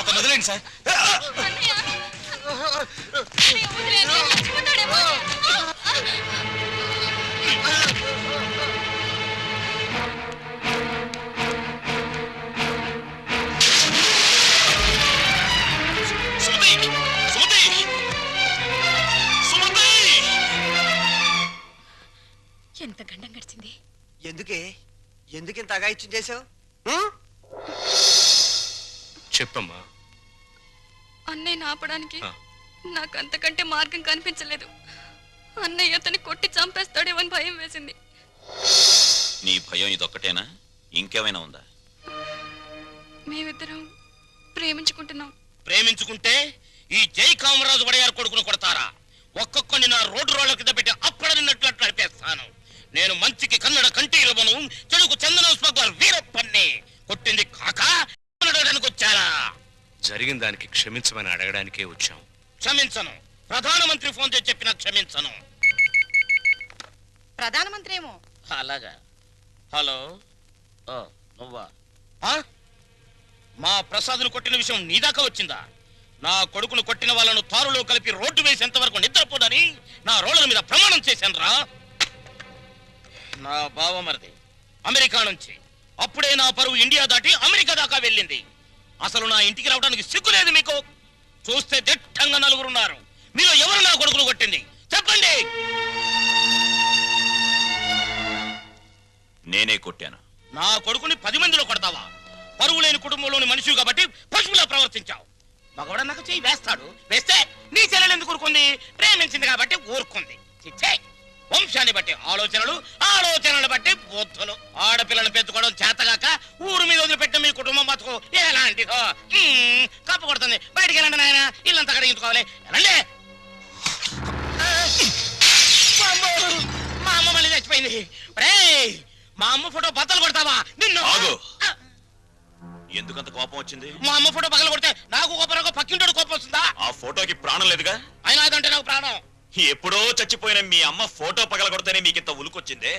అతను వదిలేండి సార్. ఎంత గండం గడిచింది. ఎందుకింత అగాయిత్యం చేసావు? చెప్పమ్మా. అన్నయ్యని ఆపడానికి నాకు అంతకంటే మార్గం కనిపించలేదు. అన్నయ్య అతన్ని కొట్టి చంపేస్తాడేమని భయం వేసింది. నీ భయం ఇదొక్కటేనా? ఇంకేమైనా ఉందా? మేమిద్దరం ప్రేమించుకుంటున్నాం. ప్రేమించుకుంటే ఈ జై కామరాజు వడయారు కొడుకును కొడతారా? ఒక్కొక్కని నా రోడ్డు రోడ్ల కింద పెట్టి అప్పుడనిన్నట్లు నడిపేస్తాను. నేను మంచికి కన్నడ కంటీలవను, చెడుకు చందన స్మగ్లర్ వీరప్పన్ని. కొట్టింది కాక వచ్చారా? జరిగిన దానికి క్షమించమని అడగడానికే వచ్చాం. క్షమించను. ప్రధానమంత్రి ఫోన్ చేసి చెప్పినా క్షమించను. ప్రధానమంత్రి ఏమో. అలాగా. హలో, నువ్వా? మా ప్రసాద్ను కొట్టిన విషయం నీ దాకా వచ్చిందా? నా కొడుకును కొట్టిన వాళ్ళను తారులో కలిపి రోడ్డు వేసేంత వరకు నిద్రపోదని నా రోడ్ల మీద ప్రమాణం చేశాను రా. నా బావమరిది అమెరికా నుంచి అప్పుడే నా పరువు ఇండియా దాటి అమెరికా దాకా వెళ్ళింది. అసలు నా ఇంటికి రావడానికి సిగ్గులేదు మీకు? చూస్తే దిట్టంగా నలుగురున్నారు. మీలో ఎవరు నా కొడుకును కొట్టింది చెప్పండి. నేనే కొట్టాను. నా కొడుకుని 10 మందిలో కొడతావా? పరువు లేని కుటుంబంలోని మనిషి కాబట్టి పశువులా ప్రవర్తించావు. మగవాడ నాకు చెయ్యి వేస్తాడు. వేస్తే నీ చెల్లెలు ఎందుకు ఊరుకుంది? ప్రేమించింది కాబట్టి ఊరుకుంది. చిచ్చే, వంశాన్ని బట్టి ఆలోచనలు, ఆలోచనలు బట్టి బుద్ధులు. ఆడపిల్లలు పెంచుకోవడం చేతగాక ఊరు మీద వదిలిపెట్టిన మీ కుటుంబం బతుకు ఎలాంటిదో. కప్పు కొడుతుంది. బయటికి వెళ్ళండి నాయన, ఇల్లంతా కడిగించుకోవాలి. వెళ్ళండి. మా అమ్మ మళ్ళీ చచ్చిపోయింది. మా అమ్మ ఫోటో బద్దలు కొడతావా? నిన్ను ఎందుకంత కోపం వచ్చింది? మా అమ్మ ఫోటో పగల కొడితే నాకు కోపం, పక్కింటోడు కోపం వస్తుందా? ఆ ఫోటోకి ప్రాణం లేదుగా. అయినా అదంటే నాకు ప్రాణం. ఎప్పుడో చచ్చిపోయిన మీ అమ్మ ఫోటో పగల కొడితేనే మీకింత ఉలుకొచ్చిందే.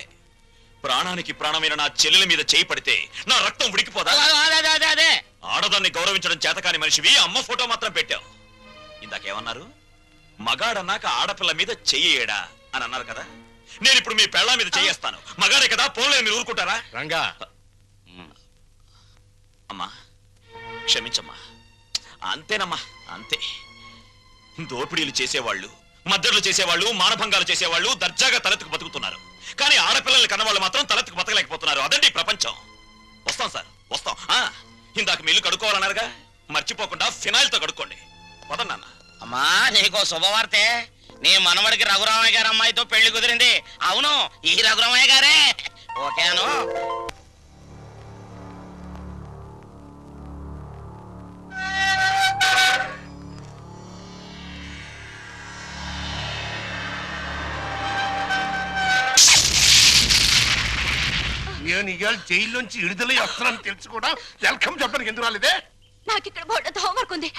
ప్రాణానికి ప్రాణమైన నా చెల్లెల మీద చేయి పడితే నా రక్తం ఉడికిపోదా? అదే ఆడదాన్ని గౌరవించడం చేతకాని మనిషివి అమ్మ ఫోటో మాత్రం పెట్టావు. ఇందాకేమన్నారు? మగాడన్నాక ఆడపిల్ల మీద చెయ్యేడా అని అన్నారు కదా. నేను ఇప్పుడు మీ పెళ్ళ మీద చెయ్యేస్తాను. మగాడే కదా, పోలే మీరు ఊరుకుంటారా? రంగా, అమ్మా క్షమించమ్మా. అంతేనమ్మా, అంతే. దోపిడీలు చేసేవాళ్ళు, మద్దతులు చేసేవాళ్ళు, మానభంగాలు చేసేవాళ్ళు దర్జాగా తలెత్తుకు బతుకుతున్నారు. కానీ ఆడపిల్లల్ని కన్నవాళ్ళు మాత్రం తలెత్తుకు బతకలేకపోతున్నారు. అదండి ప్రపంచం. వస్తాం సార్, వస్తాం. ఇందాక మీ ఇల్లు కడుక్కోవాలన్నారుగా, మర్చిపోకుండా ఫినాయిల్తో కడుక్కోండి. వదన్నా. అమ్మా, నీకో శుభవార్తే. నీ మనవడికి రఘురామయ్య గారి అమ్మాయితో పెళ్లి కుదిరింది. అవును, ఈ రఘురామయ్య గారే. ఓకేను. నేను ఇవాళ జైల్లోంచి విడుదలై వస్తున్నాను తెలుసు కూడా వెల్కమ్ చెప్పడానికి ఎందుకు రాలేదే? నాకు ఇక్కడ బోర్డు హోంవర్క్ ఉంది.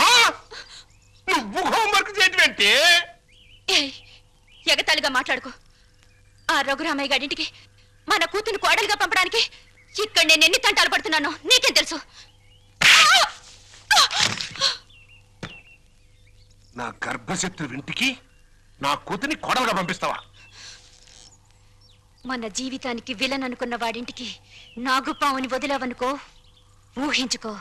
నువ్వు హోంవర్క్ చేయటం ఏంటి? ఎగతాళిగా మాట్లాడుకో. ఆ రఘురామయ్య గారింటికి మన కూతురు కోడలుగా పంపడానికి ఇక్కడ నేను ఎన్ని తంటాలు పడుతున్నానో నీకేం తెలుసు? నా గర్భశత్రు ఇంటికి నా కూతుని కోడలుగా పంపిస్తావా? మన జీవితానికి విలన్ అనుకున్న వాడింటికి నాగుపావుని వదిలావనుకో, ఊహించుకో.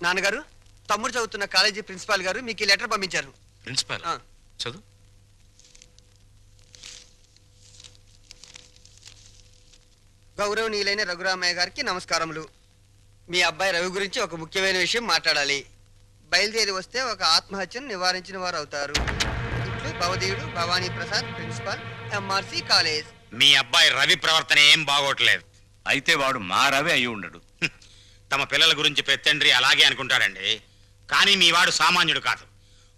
నాన్నగారు, తమ్ముడు చదువుతున్న కాలేజీ ప్రిన్సిపాల్ గారు మీకు ఈ లెటర్ పంపించారు. ప్రిన్సిపాల్ చదువు. గౌరవనీయులైన రఘురామయ్య గారికి నమస్కారములు. మీ అబ్బాయి రవి గురించి ఒక ముఖ్యమైన విషయం మాట్లాడాలి. బయలుదేరి వస్తే ఒక ఆత్మహత్యను నివారించిన వారు అవుతారు. ఇట్లు భవదీయుడు Bhavani Prasad, principal, MRC college. మీ అబ్బాయి రవి ప్రవర్తన ఏం బాగోట్లేదు. అయితే వాడు మా రవి అయి ఉండడు. తమ పిల్లల గురించి పెత్తండ్రి అలాగే అనుకుంటాడండి. కానీ మీ వాడు సామాన్యుడు కాదు.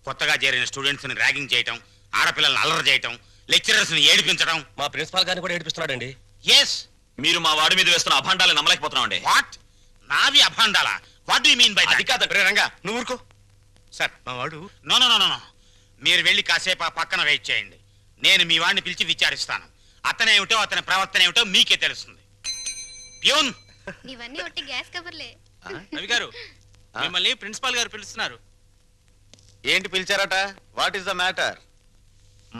కొత్తగా చేరిన స్టూడెంట్స్ ని ర్యాగింగ్ చేయటం, ఆడపిల్లల్ని అల్లరి చేయటం, లెక్చరర్స్ ని ఏడిపించడం. మా ప్రిన్సిపాల్ గారిని కూడా ఏడిపిస్తున్నాడండి. ఎస్, మీరు మా వాడి మీద వేస్తున్న అభాండాలను నమ్మలేకపోతున్నామండి. వాట్? నావి అభాండాలా? What do you mean by that? అది కాదండి. రంగా, నువ్వు ఊరుకో. సార్, మా వాడు నో నో నో నో. మీరు వెళ్ళి కాసేపు ఆ పక్కన వెయిట్ చేయండి. నేను మీ వాడిని పిలిచి విచారిస్తాను. అతనేమిటో అతని ప్రవర్తన ఏమిటో మీకే తెలుస్తుంది. ప్యూన్, ఇవన్నీ ఒట్టి గ్యాస్ కవర్లే. రవి గారు, మిమ్మల్ని ప్రిన్సిపాల్ గారు పిలుస్తున్నారు. ఏంటి పిలిచారట? What is the matter?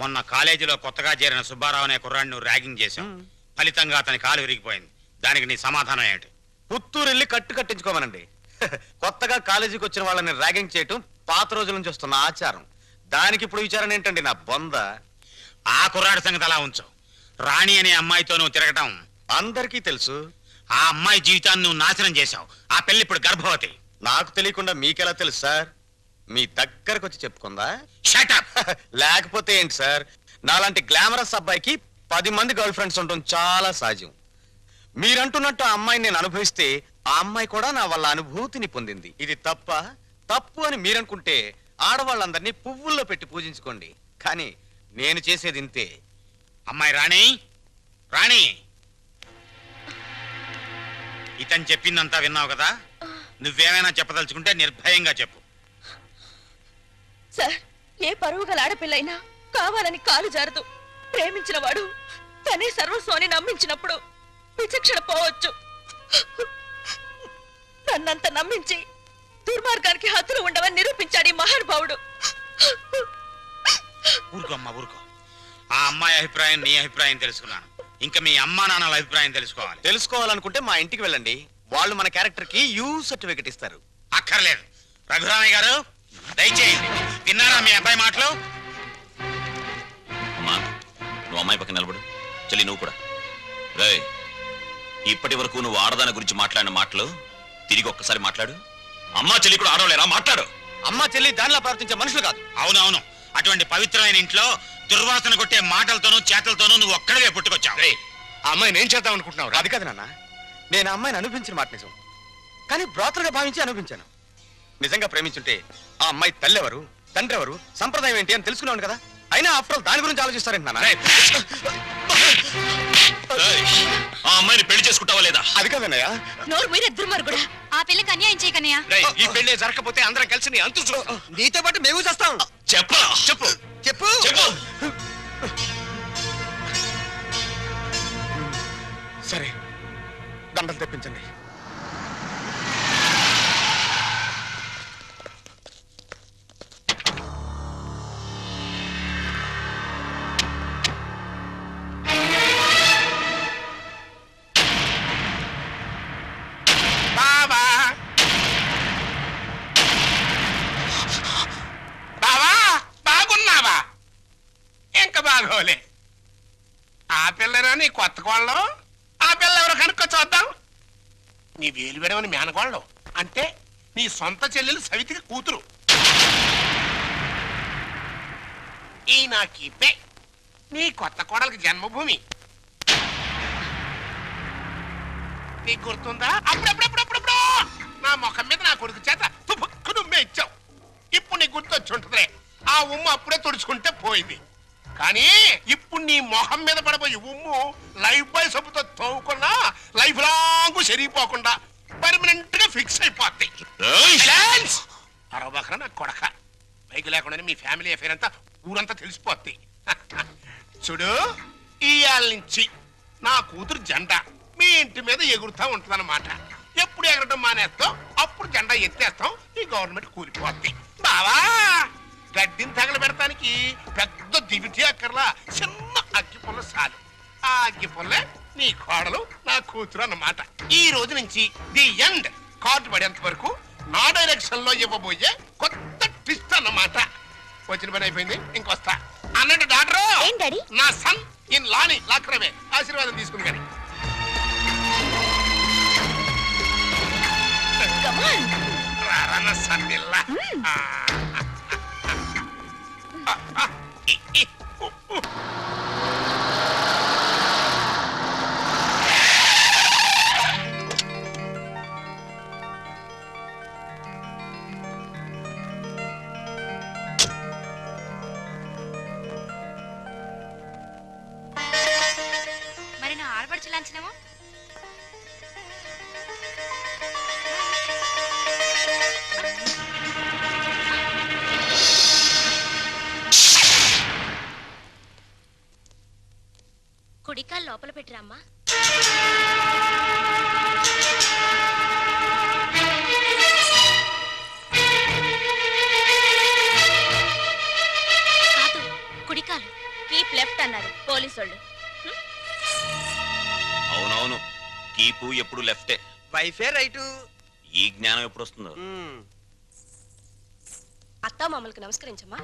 మొన్న కాలేజీలో కొత్తగా చేరిన సుబ్బారావు అనే కుర్రాడిని నువ్వు ర్యాగింగ్ చేశావు. ఫలితంగా అతని కాలు విరిగిపోయింది. దానికి నీ సమాధానం ఏమిటి? పుత్తూరు వెళ్ళి కట్టించుకోమనండి. కొత్తగా కాలేజీకి వచ్చిన వాళ్ళని ర్యాగింగ్ చేయటం పాత రోజుల నుంచి వస్తున్న ఆచారం. దానికి ఇప్పుడు విచారణ ఏంటండి నా బొంద? ఆ కుర్రాడి సంగతి అలా ఉంచు. రాణి అనే అమ్మాయితో నువ్వు తిరగటం అందరికీ తెలుసు. ఆ అమ్మాయి జీవితాన్ని నువ్వు నాశనం చేశావు. ఆ పెళ్లి ఇప్పుడు గర్భవతి. నాకు తెలియకుండా మీకెలా తెలుసు సార్? మీ దగ్గరకు వచ్చి చెప్పుకుందా? Shut up! లేకపోతే ఏంటి సార్? నాలాంటి గ్లామరస్ అబ్బాయికి 10 మంది గర్ల్ ఫ్రెండ్స్ ఉండటం చాలా సహజం. మీరంటున్నట్టు ఆ అమ్మాయిని నేను అనుభవిస్తే ఆ అమ్మాయి కూడా నా వల్ల అనుభూతిని పొందింది. ఇది తప్పు అని మీరనుకుంటే ఆడవాళ్ళందరినీ పువ్వుల్లో పెట్టి పూజించుకోండి. కానీ నేను చేసేది ఇంతే. అమ్మాయి రాణి, రాణి, ఇతను చెప్పిందంతా విన్నావు కదా? నువ్వేమైనా చెప్పదలుచుకుంటే నిర్భయంగా చెప్పు. సార్, ఏ పరువు గల ఆడపిల్లైనా కావాలని కాలు జారదు. ప్రేమించిన వాడు తనే సర్వస్వాన్ని నమ్మించినప్పుడు విచక్షణ పోవచ్చు. నన్నంత నమ్మించి దుర్మార్గానికి హద్దులు ఉండవని నిరూపించాడు ఈ మహానుభావుడు. ఊరుకోమ్మా, ఊరుకో. ఆ అమ్మాయి అభిప్రాయం నీ అభిప్రాయం తెలుసుకున్నాను. ఇంకా మీ అమ్మా నాన్నల అభిప్రాయం తెలుసుకోవాలనుకుంటే మా ఇంటికి వెళ్ళండి. వాళ్ళు మన క్యారెక్టర్ కి యూ సర్టిఫికెట్ ఇస్తారు. అక్కర్లేదు. రఘురామయ్య గారు, దయచేయండి. విన్నారా మీ అబ్బాయి మాటలు? అమ్మా, నువ్వు అమ్మాయి పక్కన నిలబడు. చెల్లి, నువ్వు కూడా. రేయ్, ఇప్పటి వరకు నువ్వు ఆడదాని గురించి మాట్లాడిన మాటలు తిరిగి ఒక్కసారి మాట్లాడు. అమ్మా చెల్లి కూడా ఆడవలేరా? మాట్లాడు. అమ్మా చెల్లి దానిలా ప్రవర్తించే మనుషులు కాదు. అవునవును. అటువంటి పవిత్రమైన ఇంట్లో దుర్వాసన కొట్టే మాటలతోనూ చేతలతోనూ నువ్వు ఒక్కడివే పుట్టుకొచ్చావు. ఆ అమ్మాయిని ఏం చేద్దాం అనుకుంటున్నావు? అది కాదు నాన్న, నేను ఆ అమ్మాయిని అనిపించిన మాట నిజం. కానీ బ్రోతలుగా భావించి అనిపించాను. నిజంగా ప్రేమించుంటే ఆ అమ్మాయి తల్లి ఎవరు, తండ్రి ఎవరు, సంప్రదాయం ఏంటి అని తెలుసుకున్నాను కదా. అయినా ఆఫ్టర్ ఆల్ దాని గురించి ఆలోచిస్తారేంటి నాన్న? ఆ అమ్మాయిని పెళ్లి చేసుకుంటావా లేదా? అది కాదన్నయ్య. నోరు మీరే దుర్మార్గుడా. ఆ పిల్లకి అన్యాయం చేయకన్నయ్య. ఈ పెళ్లి జరగకపోతే అందరం కలిసి నీ అంతు చూస్తాం. నీతో పాటు మేము చేస్తాం. చెప్పరా? చెప్పు చెప్పు చెప్పు. సరే, దండలు తెప్పించండి. బావా బావా, బాగున్నావా? ఇంకా బాగోలే. ఆ పిల్లరా నీ కొత్త కోళ్ళం? ఆ పిల్ల ఎవరు కనుక్కో చూద్దాం. నీ వేలు విడవని మేనకోళ్ళం అంటే నీ సొంత చెల్లెలు సవితికి కూతురు. ఈ నా కీపే నీ కొత్త కోడలికి జన్మభూమి. నీకు గుర్తుందా? అప్పుడప్పుడప్పుడప్పుడప్పుడు నా ముఖం మీద నా కొడుకు చేత తుపుక్కు నుమ్మే ఇచ్చావు. ఇప్పుడు నీకు గుర్తొచ్చి ఉంటుందిలే. ఆ ఉమ్ము అప్పుడే తుడుచుకుంటే పోయింది. కానీ ఇప్పుడు నీ మొహం మీద పడబోయి ఉమ్ము లైఫ్ బాయ్ సబ్బుతో తోవుకున్నా లైఫ్ లాంగ్ సరిగిపోకుండా పర్మనెంట్ గా ఫిక్స్ అయిపోద్ది. అరవబకరా నా కొడక. బైక్ లేకుండానే మీ ఫ్యామిలీ అఫేర్ అంతా ఊరంతా తెలిసిపోద్ది. చూడు, ఇయాల నుంచి నా కూతురు జెండా మీ ఇంటి మీద ఎగురుతా ఉంటుందన్నమాట. ఎప్పుడు ఎగరటం మానేస్తాం అప్పుడు జెండా ఎత్తేస్తాం. ఈ గవర్నమెంట్ కూలిపోద్ది. బావా, గడ్డిని తగల పెడతానికి పెద్ద దివిటి అక్కర్లా, చిన్న అగ్గి పుల్ల చాలు. ఆ అగ్గి పుల్లే నీ కోడలు నా కూతురు అన్నమాట. ఈ రోజు నుంచి ది ఎండ్. కార్డు పడేంత వరకు నా డైరెక్షన్ లో ఇవ్వబోయే కొత్త ట్విస్ట్ అన్నమాట. వచ్చిన పని అయిపోయింది, ఇంకొస్తా. అన్నట్టు డాక్టర్, నా సన్ ఇన్ లాని లాక్రమే ఆశీర్వాదం తీసుకుని కానీ రారన్న సన్నిల్లా. మరి నా ఆడపడుచు లాంఛనమో? కుడికాలు లోపల పెట్టిరామ్మా. కాదు, కుడికాలు. కీప్ లెఫ్ట్ అన్నారు పోలీసోళ్ళు. అవునవును, కీపు ఎప్పుడు లెఫ్టే. వైఫే రైటు. ఈ జ్ఞానం ఎప్పుడు వస్తుందో. అత్తా మామలకు నమస్కరించమ్మా.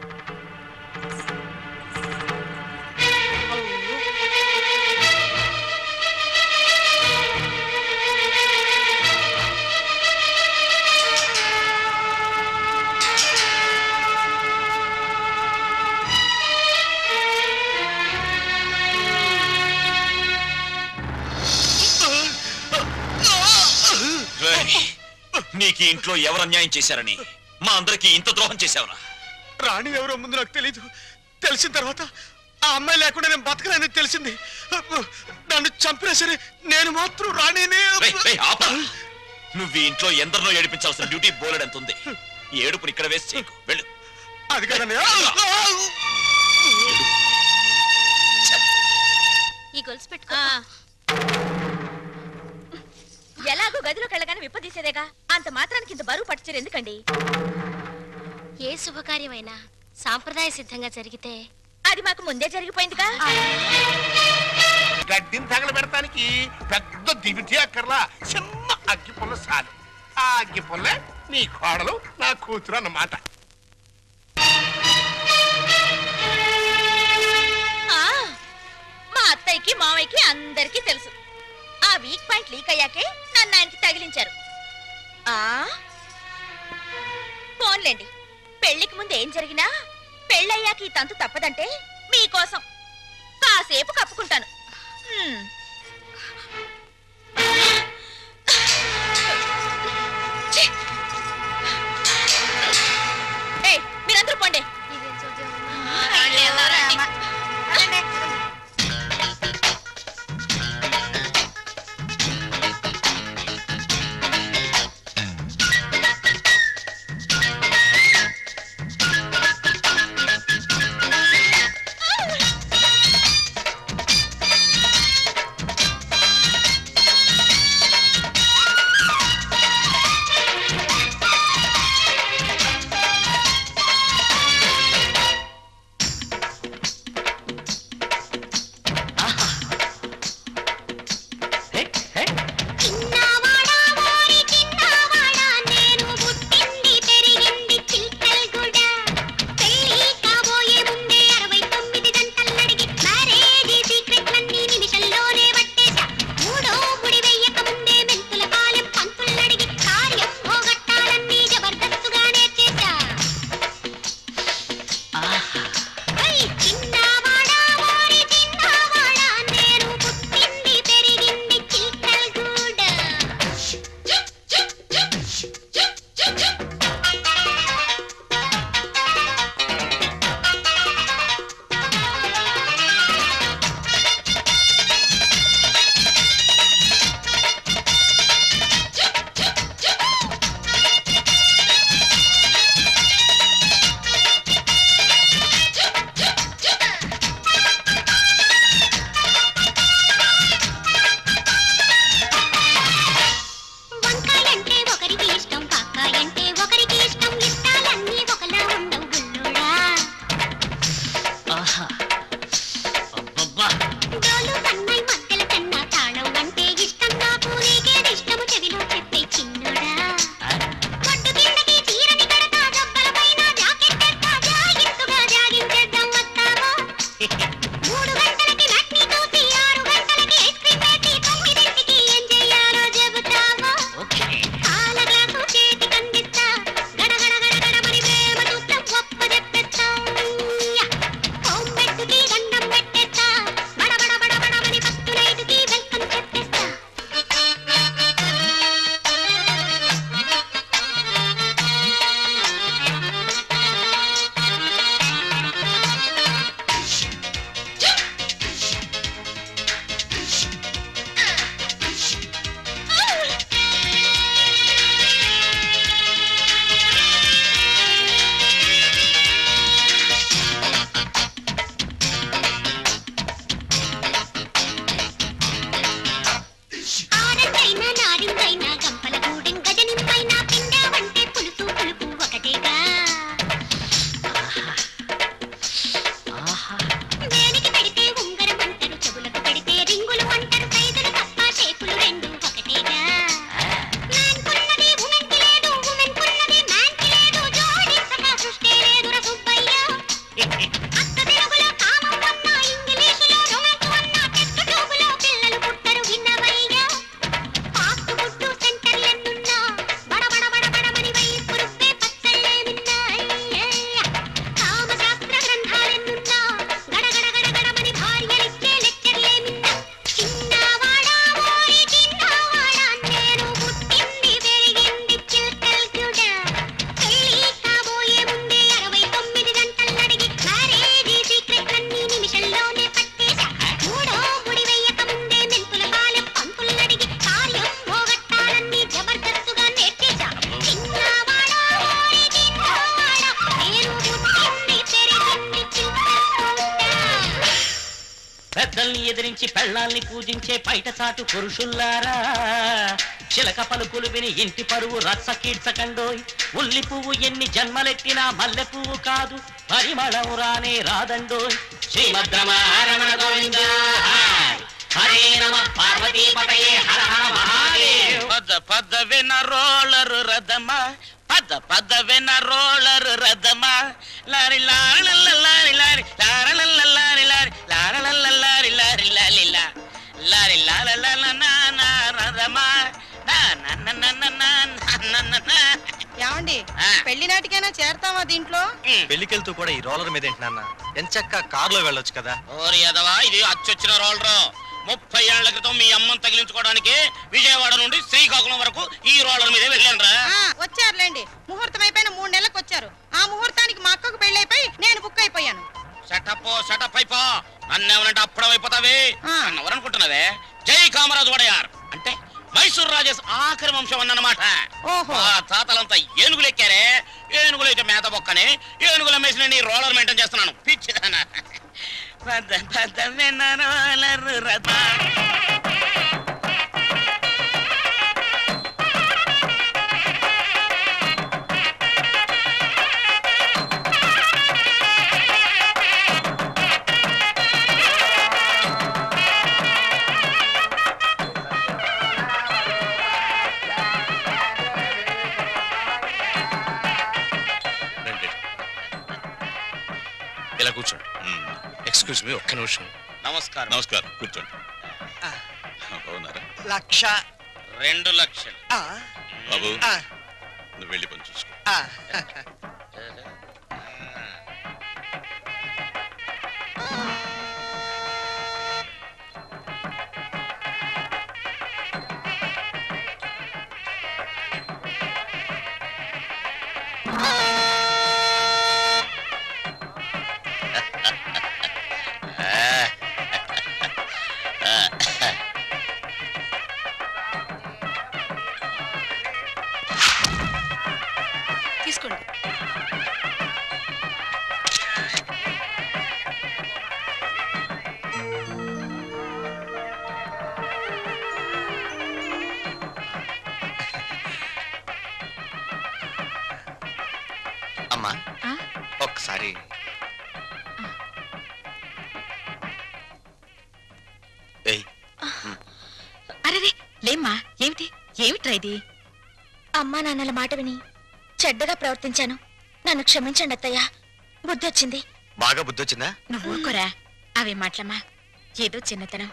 రేయ్, నీకు ఈ ఇంట్లో ఎవరు అన్యాయం చేశారని మా అందరికి ఇంత ద్రోహం చేశావురా? రాణి ఎవరో ముందు నాకు తెలీదు. తెలిసిన తర్వాత ఆ అమ్మాయి లేకుండా నేను బతకలేని తెలిసింది. నన్ను చంపినా సరే నేను మాత్రం రాణినే. రేయ్, రేయ్, ఆపరా. నువ్వు ఈ ఇంట్లో ఎందరినో ఏడిపించాల్సిన డ్యూటీ బోలెడంత ఉంది. ఈ ఏడుపుని ఇక్కడ వేసి చేయకు. వెళ్ళు. అది కదండి. ఈ గొలుసు పెట్టుకో. ఎలాగో గదిలోకి వెళ్ళగానే విప్పదీసేదేగా, అంత మాత్రానికి ఇంత బరువు పట్టుచరు ఎందుకండి? ఏ శుభకార్యమైనా సాంప్రదాయ సిద్ధంగా జరిగితే అది మాకు ముందే జరిగిపోయిందిగా. గడ్డిని తగలబెడటానికి పెద్ద దివిటి అక్కర్లా, చిన్న అగ్గి పుల్ల చాలు. ఆ అగ్గి పుల్లే నీ కోడలు నా కూతురు అన్నమాట. ఆ, మా అత్తయ్యకి మావయ్యకి అందరికీ తెలుసు. ఆ వీక్ పాయింట్ లీక్ అయ్యాకే నన్ను ఆయనకి తగిలించారు. ఆ ఫోన్లేండి, పెళ్లికి ముందు ఏం జరిగినా పెళ్ళయ్యాక ఈ తంతు తప్పదంటే మీకోసం కాసేపు కప్పుకుంటాను. ఛీ! ఏయ్, మీరందరూ పోండి. ఇదేం చూద్దాం. పెద్దల్ని ఎదిరించి పెళ్ళాల్ని పూజించే పైటసాటు పురుషుల్లారా, చిలక పలుకులు విని ఇంటి పరువు రచ్చ కీడ్చకండోయ్. ఉల్లి పువ్వు ఎన్ని జన్మలెత్తినా మల్లె పువ్వు కాదు, పరిమళం రానే రాదండోయ్. శ్రీమద్రమణ గోవింద హరే నమ పార్వతీపతయే హర హర మహాదేవ్. పద పద విన రోలరు రథమా, పద పద విన రోలరు రథమా, lorry lorry lorry lorry lorry lorry lorry lorry lorry lorry lorry lorry lorry రథమా. ఏమండి పెళ్లి నాటికైనా చేరతావా దీంట్లో? పెళ్లికెళ్తూ కూడా ఈ రోలర్ మీద ఏంటి నాన్న? ఎంచక్క కారులో వెళ్ళొచ్చు కదా. ఓరి యదవా, ఇది అచ్చొచ్చిన రోలరు. 30 ఏళ్ల క్రితం మీ అమ్మని తగిలించుకోవడానికి విజయవాడ నుండి శ్రీకాకుళం వరకు ఈ రోలర్ మీదే వెళ్ళానురా. వచ్చారులేండి, ముహూర్తం అయిపోయిన 3 నెలలకు వచ్చారు. ఆ ముహూర్తానికి మా అక్కకు పెళ్ళైపోయి నేను బుక్ అయిపోయాను. సెటప్ అయిపో. నన్నేమనంటే అప్పుడం అయిపోతావే. నన్నెవరనుకుంటున్నావే? జై కామరాజు వడయార్ అంటే మైసూర్ రాజేష్ ఆఖరి వంశం అన్నమాట. ఆ తాతలంతా ఏనుగులు ఎక్కారే. ఏనుగులు అయితే మేత బొక్కని ఏనుగుల మేసిన నీ రోలర్ మెయింటైన్ చేస్తున్నాను. పిచ్చిదానా. రోలర్ రథ. ఇలా కూర్చోండి. ఎక్స్క్యూజ్ మీ, ఒక్క నిమిషం. నమస్కారం. నమస్కారం, కూర్చోండి. బాగున్నారా? 2 లక్షలు. బాబు, నువ్వు వెళ్ళి పని చూసుకో. తీసుకోండి. అమ్మా ఒక్కసారి. అరే లేమ్మా, ఏమిట్రా ఇది? అమ్మా నాన్నల మాట విని చెడ్డగా ప్రవర్తించాను. నన్ను క్షమించండి అత్తయ్య. బుద్ధి వచ్చింది. బాగా బుద్ధి వచ్చిందా? నువ్వు ఊరుకోరా. అవే మాటలమ్మా, ఏదో చిన్నతనం.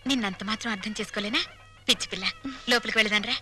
నిన్నంత మాత్రం అర్థం చేసుకోలేనా? పిచ్చి పిల్ల, లోపలికి వెళ్ళదాన్రా.